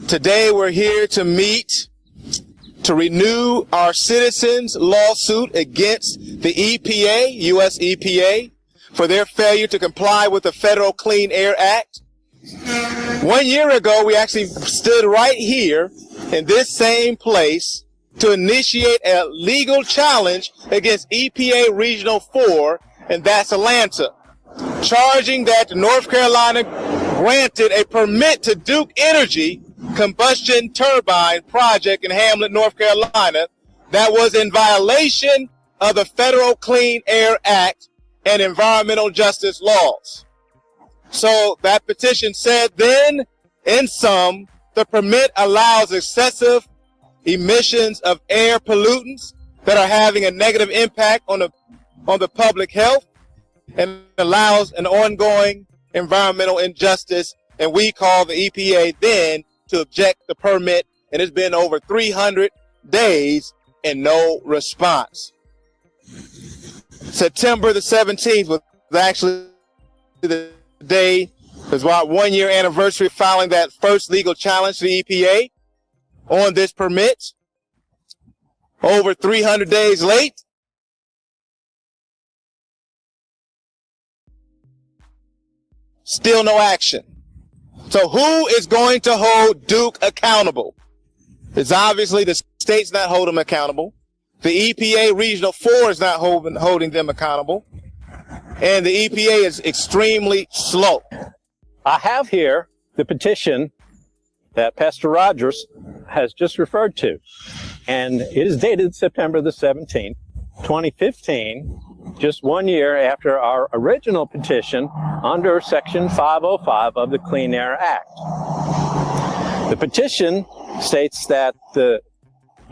Today we're here to meet to renew our citizens' lawsuit against the EPA, U.S. EPA, for their failure to comply with the Federal Clean Air Act. 1 year ago, we actually stood right here in this same place to initiate a legal challenge against EPA Regional 4, and that's Atlanta, charging that North Carolina granted a permit to Duke Energy combustion turbine project in Hamlet, North Carolina, that was in violation of the Federal Clean Air Act and environmental justice laws. So that petition said then, in sum, the permit allows excessive emissions of air pollutants that are having a negative impact on the public health and allows an ongoing environmental injustice, and we called the EPA then to object the permit, and it's been over 300 days and no response. September the 17th was actually the day, it was our 1 year anniversary of filing that first legal challenge to the EPA on this permit. Over 300 days late, still no action. So who is going to hold Duke accountable? It's obviously the state's not holding them accountable. The EPA Regional 4 is not holding them accountable. And the EPA is extremely slow. I have here the petition that Pastor Rogers has just referred to. And it is dated September the 17th, 2015. Just 1 year after our original petition under Section 505 of the Clean Air Act. The petition states that the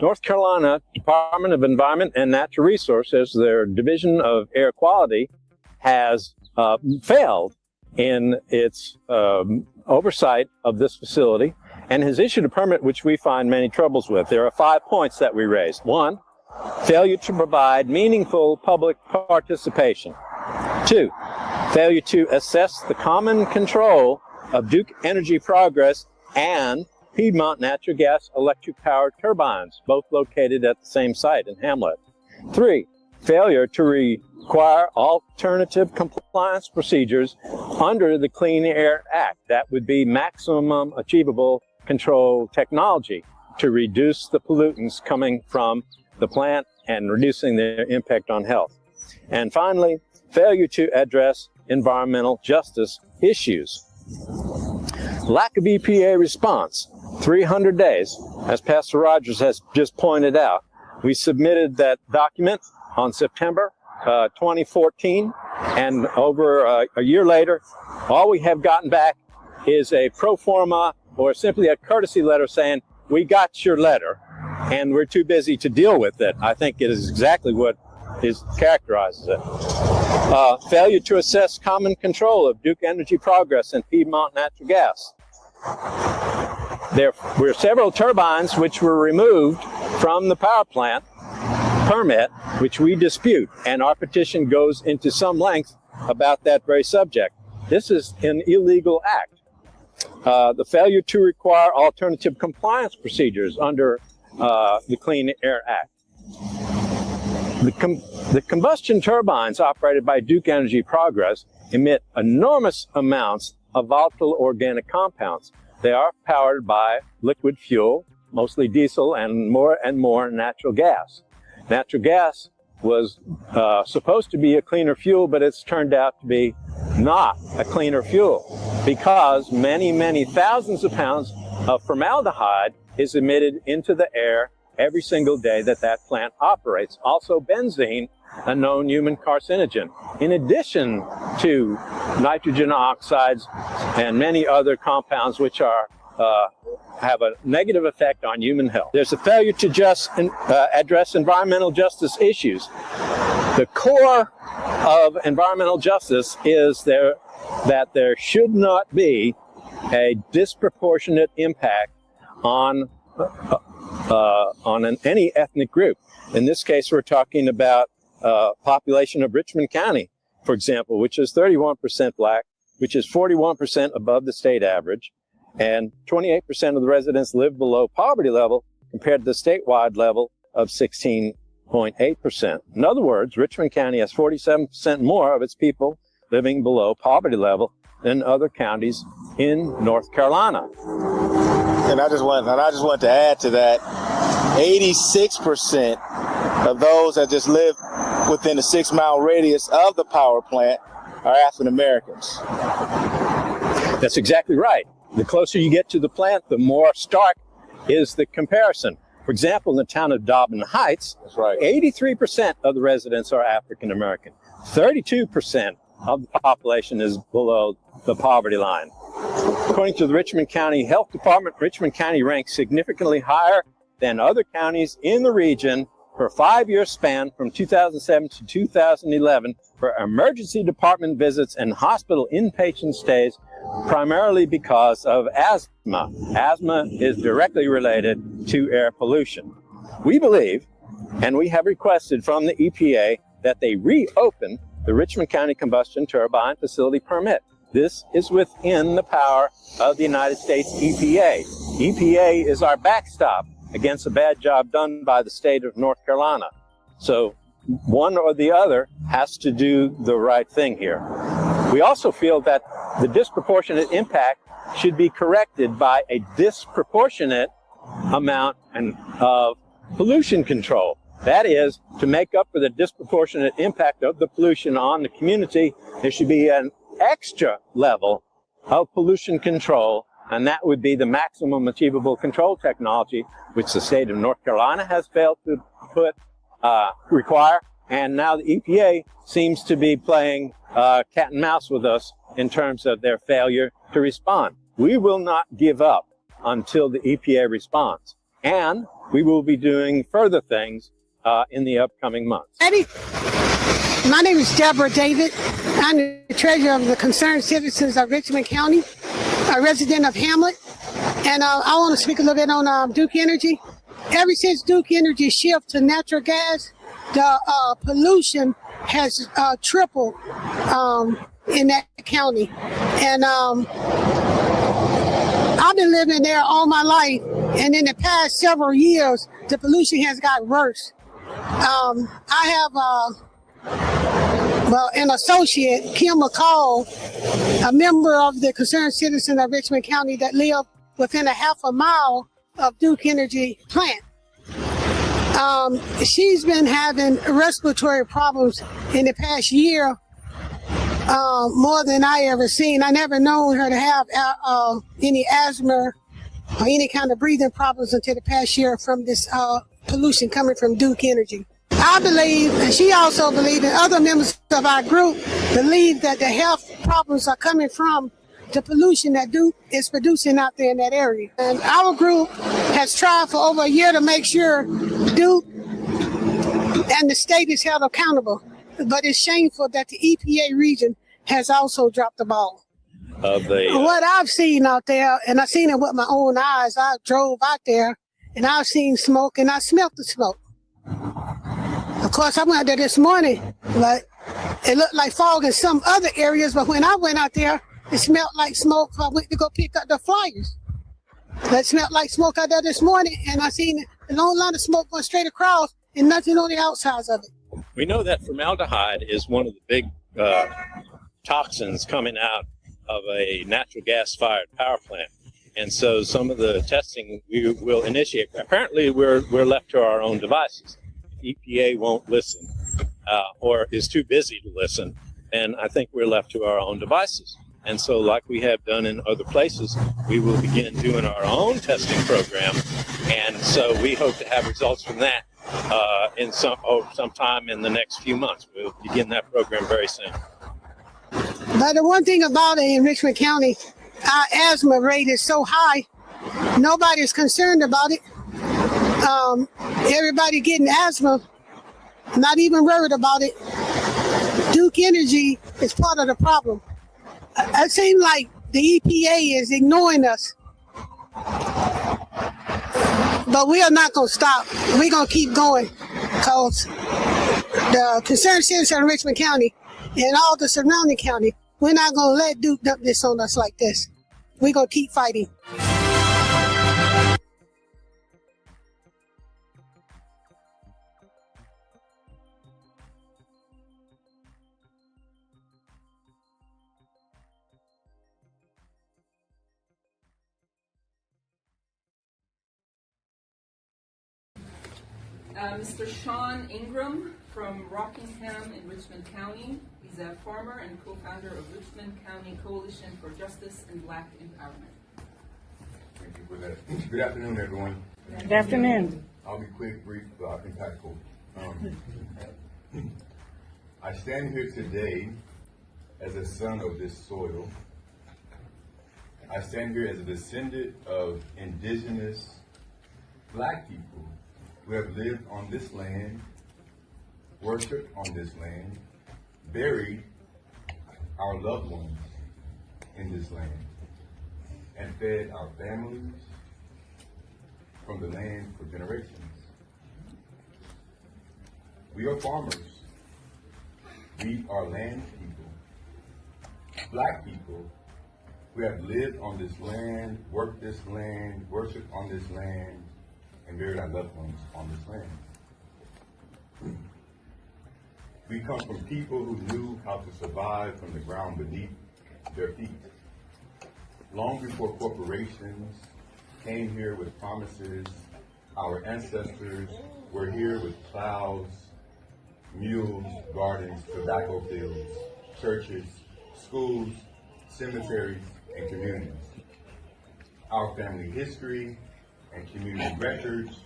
North Carolina Department of Environment and Natural Resources, their Division of Air Quality, has failed in its oversight of this facility and has issued a permit which we find many troubles with. There are 5 points that we raised. 1, failure to provide meaningful public participation. 2, failure to assess the common control of Duke Energy Progress and Piedmont Natural Gas electric power turbines, both located at the same site in Hamlet. 3, failure to require alternative compliance procedures under the Clean Air Act. That would be maximum achievable control technology to reduce the pollutants coming from the plant and reducing their impact on health. And finally, failure to address environmental justice issues. Lack of EPA response, 300 days, as Pastor Rogers has just pointed out. We submitted that document on September 2014, and over a year later, all we have gotten back is a pro forma or simply a courtesy letter saying, we got your letter, and we're too busy to deal with it. I think it is exactly what characterizes it. Failure to assess common control of Duke Energy Progress and Piedmont Natural Gas. There were several turbines which were removed from the power plant permit, which we dispute, and our petition goes into some length about that very subject. This is an illegal act. The failure to require alternative compliance procedures under the Clean Air Act. The combustion turbines operated by Duke Energy Progress emit enormous amounts of volatile organic compounds. They are powered by liquid fuel, mostly diesel, and more natural gas. Natural gas was supposed to be a cleaner fuel, but it's turned out to be not a cleaner fuel because many thousands of pounds of formaldehyde is emitted into the air every single day that plant operates. Also benzene, a known human carcinogen, in addition to nitrogen oxides and many other compounds which are have a negative effect on human health. There's a failure to address environmental justice issues. The core of environmental justice is that there should not be a disproportionate impact on any ethnic group. In this case, we're talking about population of Richmond County, for example, which is 31% black, which is 41% above the state average, And 28% of the residents live below poverty level compared to the statewide level of 16.8%. In other words, Richmond County has 47% more of its people living below poverty level than other counties in North Carolina. And I just want to add to that, 86% of those that just live within a 6-mile radius of the power plant are African Americans. That's exactly right. The closer you get to the plant, the more stark is the comparison. For example, in the town of Dobbin Heights, That's right. 83% of the residents are African American. 32% of the population is below the poverty line. According to the Richmond County Health Department, Richmond County ranks significantly higher than other counties in the region for a 5-year span from 2007 to 2011 for emergency department visits and hospital inpatient stays, primarily because of asthma. Asthma is directly related to air pollution. We believe, and we have requested from the EPA, that they reopen the Richmond County Combustion Turbine Facility Permit. This is within the power of the United States EPA. EPA is our backstop against a bad job done by the state of North Carolina. So one or the other has to do the right thing here. We also feel that the disproportionate impact should be corrected by a disproportionate amount of pollution control. That is, to make up for the disproportionate impact of the pollution on the community, there should be an extra level of pollution control, and that would be the maximum achievable control technology, which the state of North Carolina has failed to require, and now the EPA seems to be playing cat and mouse with us in terms of their failure to respond. We will not give up until the EPA responds, and we will be doing further things in the upcoming months. Eddie, my name is Deborah David. I'm the treasurer of the Concerned Citizens of Richmond County, a resident of Hamlet, and I want to speak a little bit on Duke Energy. Ever since Duke Energy shifted to natural gas, the pollution has tripled in that county. And I've been living there all my life, and in the past several years, the pollution has got worse. I have an associate, Kim McCall, a member of the Concerned Citizen of Richmond County that live within a half a mile of Duke Energy plant. She's been having respiratory problems in the past year, more than I ever seen. I never known her to have any asthma or any kind of breathing problems until the past year from this pollution coming from Duke Energy. I believe, and she also believes, and other members of our group believe, that the health problems are coming from the pollution that Duke is producing out there in that area. And our group has tried for over a year to make sure Duke and the state is held accountable. But it's shameful that the EPA region has also dropped the ball. What I've seen out there, and I've seen it with my own eyes, I drove out there and I've seen smoke and I smelled the smoke. Of course, I went there this morning, but it looked like fog in some other areas. But when I went out there, it smelled like smoke. I went to go pick up the flyers. It smelled like smoke out there this morning, and I seen a long line of smoke going straight across and nothing on the outsides of it. We know that formaldehyde is one of the big toxins coming out of a natural gas-fired power plant. And so some of the testing we will initiate. Apparently, we're left to our own devices. EPA won't listen or is too busy to listen, and I think we're left to our own devices. And so, like we have done in other places, we will begin doing our own testing program. And so we hope to have results from that sometime in the next few months. We'll begin that program very soon. But the one thing about it in Richmond County, our asthma rate is so high, nobody's concerned about it. Everybody getting asthma, not even worried about it. Duke Energy is part of the problem. It seems like the EPA is ignoring us. But we are not going to stop. We're going to keep going, because the Concerned Citizen of Richmond County and all the surrounding county, we're not going to let Duke dump this on us like this. We're going to keep fighting. Mr. Sean Ingram from Rockingham in Richmond County. He's a farmer and co-founder of Richmond County Coalition for Justice and Black Empowerment. Thank you for that. Good afternoon, everyone. Good afternoon. I'll be quick, brief, impactful. I stand here today as a son of this soil. I stand here as a descendant of indigenous Black people who have lived on this land, worshiped on this land, buried our loved ones in this land, and fed our families from the land for generations. We are farmers. We are land people, Black people who have lived on this land, worked this land, worshiped on this land, and buried our loved ones on this land. We come from people who knew how to survive from the ground beneath their feet. Long before corporations came here with promises, our ancestors were here with plows, mules, gardens, tobacco fields, churches, schools, cemeteries, and communities. Our family history and community records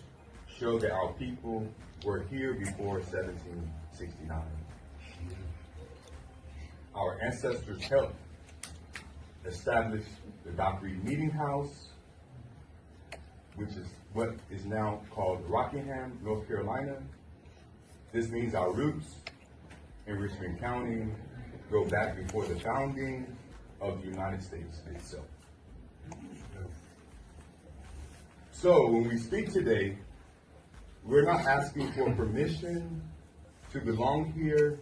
show that our people were here before 1769. Our ancestors helped establish the Dock Reed Meeting House, which is what is now called Rockingham, North Carolina. This means our roots in Richmond County go back before the founding of the United States itself. So when we speak today, we're not asking for permission to belong here.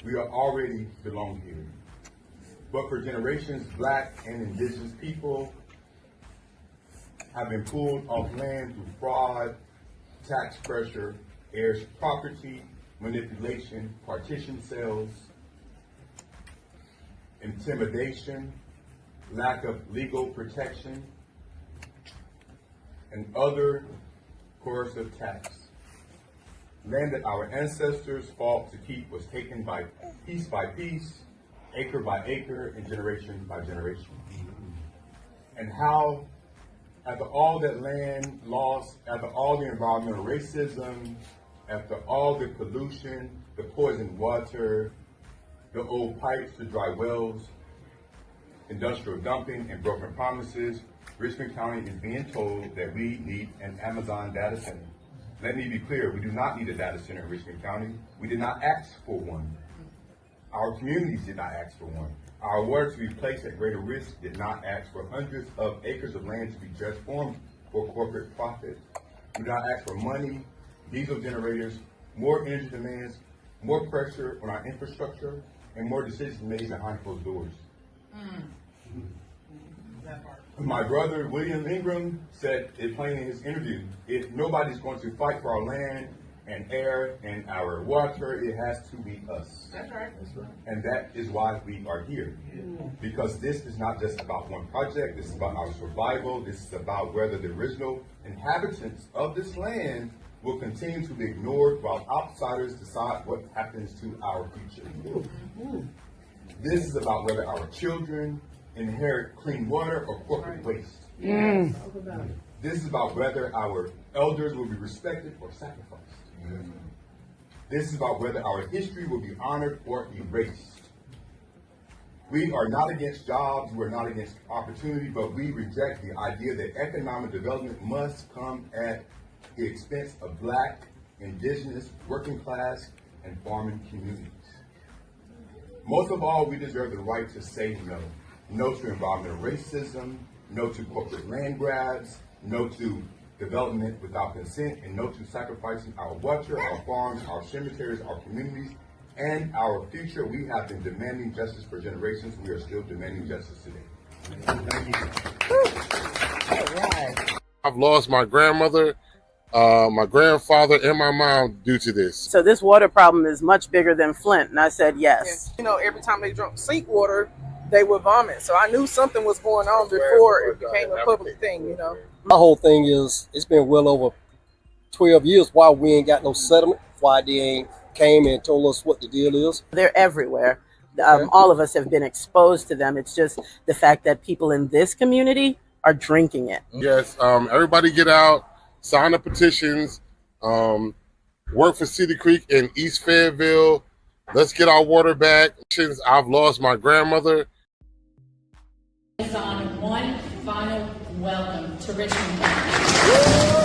We are already belong here. But for generations, Black and indigenous people have been pulled off land through fraud, tax pressure, heirs property, manipulation, partition sales, intimidation, lack of legal protection, and other coercive tax. Land that our ancestors fought to keep was taken by piece, acre by acre, and generation by generation. And how, after all that land lost, after all the environmental racism, after all the pollution, the poisoned water, the old pipes, the dry wells, industrial dumping, and broken promises, Richmond County is being told that we need an Amazon data center. Let me be clear, we do not need a data center in Richmond County. We did not ask for one. Our communities did not ask for one. Our water to be placed at greater risk did not ask for hundreds of acres of land to be transformed for corporate profit. We did not ask for money, diesel generators, more energy demands, more pressure on our infrastructure, and more decisions made behind closed doors. My brother, William Ingram, said it plain in his interview, if nobody's going to fight for our land and air and our water, it has to be us. That's right. And that is why we are here. Because this is not just about one project, this is about our survival, this is about whether the original inhabitants of this land will continue to be ignored while outsiders decide what happens to our future. This is about whether our children inherit clean water or corporate waste. This is about whether our elders will be respected or sacrificed. This is about whether our history will be honored or erased. We are not against jobs, we are not against opportunity, but we reject the idea that economic development must come at the expense of Black, indigenous, working class, and farming communities. Most of all, we deserve the right to say no. No to environmental racism, no to corporate land grabs, no to development without consent, and no to sacrificing our water, our farms, our cemeteries, our communities, and our future. We have been demanding justice for generations. We are still demanding justice today. I've lost my grandmother, my grandfather, and my mom due to this. So this water problem is much bigger than Flint, and I said yes. You know, every time they drank sink water, they would vomit. So I knew something was going on before it became a public thing, you know. My whole thing is, it's been well over 12 years why we ain't got no settlement, why they ain't came and told us what the deal is. They're everywhere. All of us have been exposed to them. It's just the fact that people in this community are drinking it. Yes, everybody get out, sign the petitions, work for Cedar Creek in East Fayetteville. Let's get our water back. Since I've lost my grandmother. On one final welcome to Richmond.